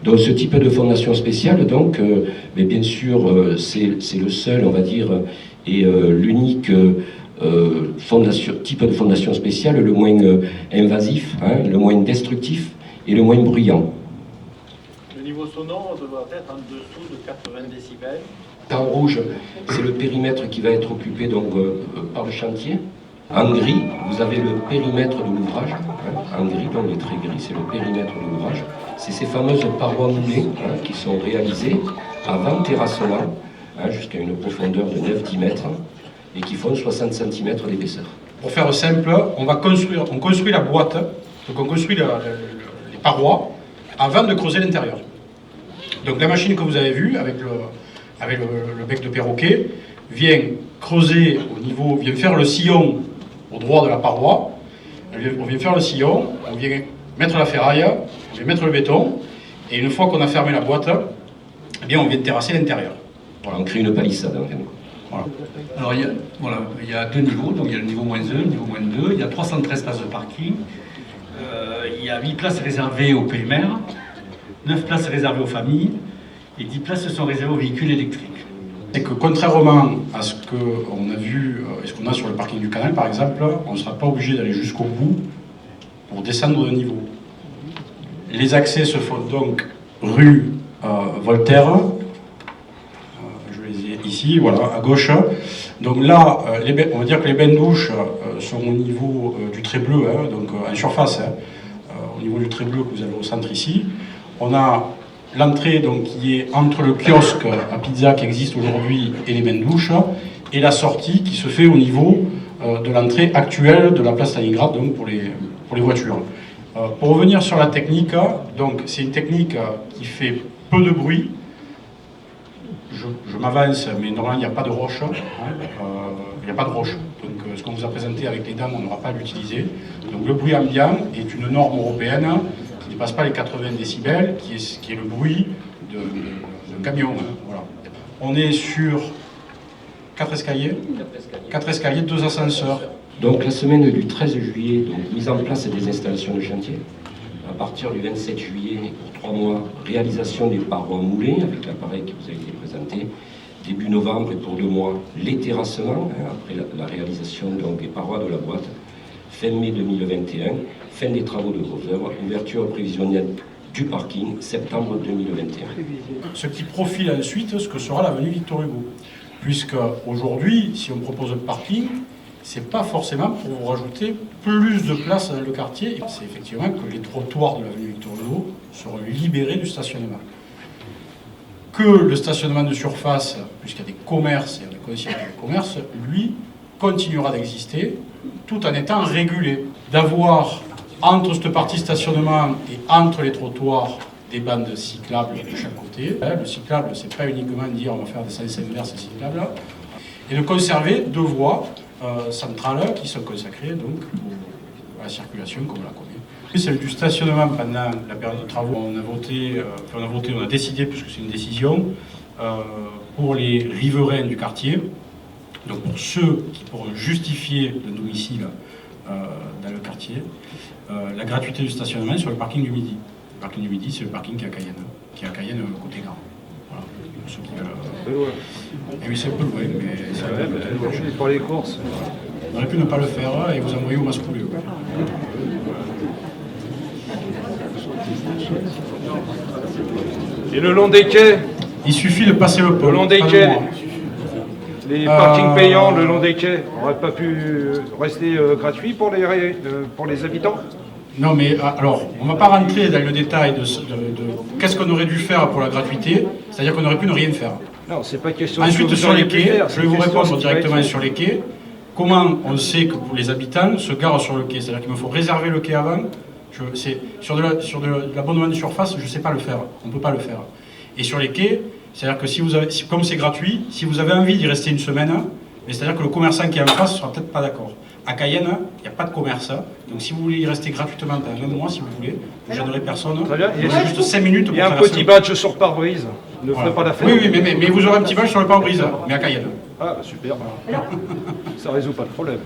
Donc ce type de fondation spéciale, donc, mais bien sûr, c'est le seul, on va dire, et l'unique type de fondation spéciale, le moins invasif, hein, le moins destructif et le moins bruyant. Le niveau sonore doit être en dessous de 80 décibels. En rouge, c'est le périmètre qui va être occupé donc, par le chantier. En gris, vous avez le périmètre de l'ouvrage. Hein. En gris, donc les traits gris, c'est le périmètre de l'ouvrage. C'est ces fameuses parois moulées hein, qui sont réalisées avant terrassement, hein, jusqu'à une profondeur de 9-10 mètres, et qui font 60 cm d'épaisseur. Pour faire simple, on construit la boîte, donc on construit les parois avant de creuser l'intérieur. Donc la machine que vous avez vue, avec le bec de perroquet, vient creuser au niveau, vient faire le sillon au droit de la paroi, on vient faire le sillon, on vient mettre la ferraille, on vient mettre le béton, et une fois qu'on a fermé la boîte, eh bien on vient terrasser l'intérieur. Voilà, on crée une palissade en fait. Voilà. Alors il y a deux niveaux, donc il y a le niveau -1, le niveau -2, il y a 313 places de parking, il y a 8 places réservées aux PMR, 9 places réservées aux familles, et 10 places sont réservées aux véhicules électriques. C'est que contrairement à ce qu'on a vu, et ce qu'on a sur le parking du canal par exemple, on ne sera pas obligé d'aller jusqu'au bout pour descendre de niveau. Les accès se font donc rue Voltaire, je les ai ici, voilà, à gauche. Donc là, on va dire que les bains-douches sont au niveau du trait bleu, hein, donc en surface, hein, au niveau du trait bleu que vous avez au centre ici. On a l'entrée donc qui est entre le kiosque à pizza qui existe aujourd'hui et les bains-douches, et la sortie qui se fait au niveau de l'entrée actuelle de la place Stalingrad, donc pour les voitures. Pour revenir sur la technique, donc c'est une technique qui fait peu de bruit. Je m'avance, mais normalement il n'y a pas de roche. Il n'y a pas de roche. Donc ce qu'on vous a présenté avec les dames, on n'aura pas à l'utiliser. Donc le bruit ambiant est une norme européenne qui ne dépasse pas les 80 décibels, qui est le bruit de camion. Hein, voilà. On est sur 4 escaliers, 2 ascenseurs. Donc la semaine du 13 juillet, donc, mise en place des installations de chantier. À partir du 27 juillet, pour 3 mois, réalisation des parois moulées avec l'appareil qui vous a été présenté. Début novembre et pour 2 mois, les terrassements, hein, après la réalisation donc, des parois de la boîte. Fin mai 2021, fin des travaux de gros œuvres, ouverture prévisionnelle du parking, septembre 2021. Ce qui profile ensuite ce que sera l'avenue Victor Hugo. Puisque aujourd'hui, si on propose un parking, c'est pas forcément pour vous rajouter plus de place dans le quartier, c'est effectivement que les trottoirs de l'avenue Victor Hugo seront libérés du stationnement. Que le stationnement de surface, puisqu'il y a des commerces et des concessionnaires de commerce, lui, continuera d'exister tout en étant régulé. D'avoir entre cette partie stationnement et entre les trottoirs des bandes cyclables de chaque côté. Le cyclable, c'est pas uniquement dire on va faire des sens inverses cyclables, et de conserver 2 voies centrales qui sont consacrées donc à la circulation comme on la connaît. C'est du stationnement pendant la période de travaux. On a décidé, puisque c'est une décision, pour les riverains du quartier, donc pour ceux qui pourront justifier le domicile dans le quartier, la gratuité du stationnement sur le parking du Midi. Le parking du Midi, c'est le parking qui est à Cayenne, côté Gare. Voilà, pour ceux qui veulent. Un peu loin. Et oui, c'est un peu loin, mais c'est Ouais, mais pour les courses. On aurait pu ne pas le faire et vous envoyer au Mascoulé. Et le long des quais, Il suffit de passer le pont. le long des pas de quais, moi. les parkings payants le long des quais, n'aurait pas pu rester gratuit pour les habitants? Non, mais alors, on ne va pas rentrer dans le détail de qu'est-ce qu'on aurait dû faire pour la gratuité, c'est-à-dire qu'on aurait pu ne rien faire. Non, c'est pas question Ensuite, de sur les quais, je vais vous répondre directement directement sur les quais. Comment on sait que pour les habitants se garent sur le quai? C'est-à-dire qu'il me faut réserver le quai avant. Sur de l'abonnement de surface, je ne sais pas le faire. On ne peut pas le faire. Et sur les quais, c'est-à-dire que si vous avez, comme c'est gratuit, si vous avez envie d'y rester une semaine, mais c'est-à-dire que le commerçant qui est en face ne sera peut-être pas d'accord. À Cayenne, il n'y a pas de commerce. Donc si vous voulez y rester gratuitement pendant 1 mois, si vous voulez, vous ne gênerez personne. Très bien. Il y a juste 5 minutes pour Il y a un traverser petit le- badge sur pare-brise, ne Voilà. ferait pas l'affaire. Oui, mais vous aurez un petit badge sur le pare-brise, mais à Cayenne. Ah, bah, super. Ça résout pas le problème.